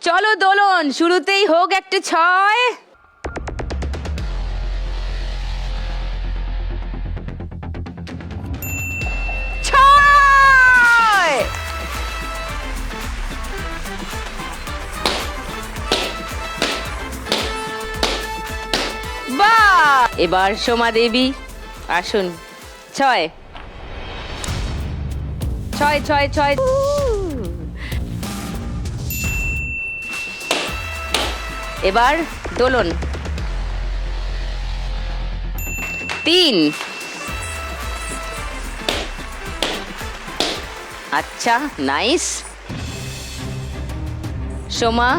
চলো দোলন, শুরুতেই হোক একটা ছয়। ছয়! বাহ! এবার সোমা দেবী আসুন। ছয় ছয় ছয় ছয়। এবার দোলন। তিন। আচ্ছা, নাইস। সোমা।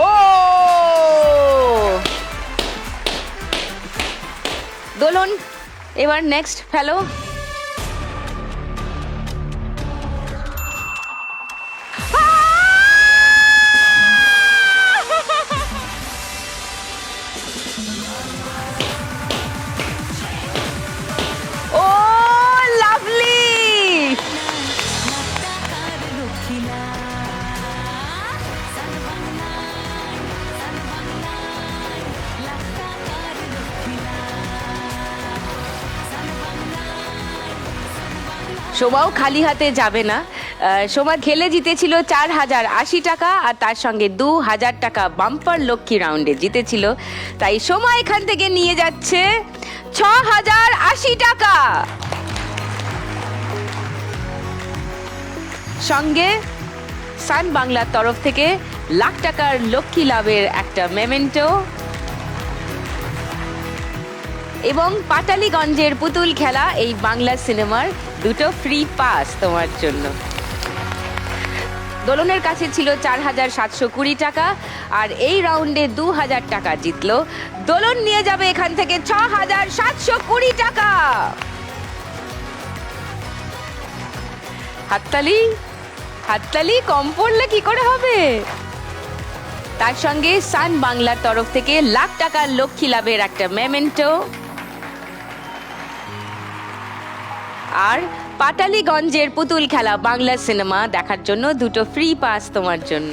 ও দোলন, এবার নেক্সট ফেলো। ও লাভলি! সোমাও খালি হাতে যাবে না। সোমা খেলে জিতেছিল 4080 টাকা, আর তার সঙ্গে 2000 টাকা বাম্পার লক্ষ্মী রাউন্ডে জিতেছিল। তাই সোমা এখান থেকে নিয়ে যাচ্ছে 6080 টাকা। সঙ্গে সান বাংলার তরফ থেকে লাখ টাকার লক্ষ্মী লাভের একটা মেমেন্টো এবং পাটালিগঞ্জের পুতুল খেলা এই বাংলা সিনেমার দুটো ফ্রি পাস তোমার জন্য। দোলনের কাছে ছিল 4720 টাকা, আর এই রাউন্ডে 2000 টাকা জিতলো। দোলন নিয়ে যাবে এখান থেকে 6720 টাকা। হাততালি, হাততালি কম পড়লে কি করে হবে? তার সঙ্গে সান বাংলার তরফ থেকে লাখ টাকার লক্ষ্মী লাভের একটা মেমেন্টো আর পাটালিগঞ্জের পুতুল খেলা বাংলা সিনেমা দেখার জন্য দুটো ফ্রি পাস তোমার জন্য।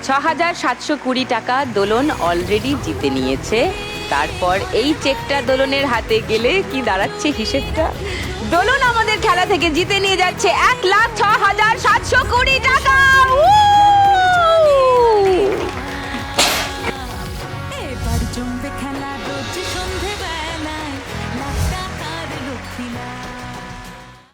6720 টাকা দোলন অলরেডি জিতে নিয়েছে। তারপর এই চেকটা দোলনের হাতে গেলে কি দাঁড়াচ্ছে হিসেবটা? দোলন আমাদের খেলা থেকে জিতে নিয়ে যাচ্ছে 1,06,720 টাকা। এবার জমবে খেলা রোজ সন্ধে বেলায় লাখ টাকার লক্ষ্মী লাভ।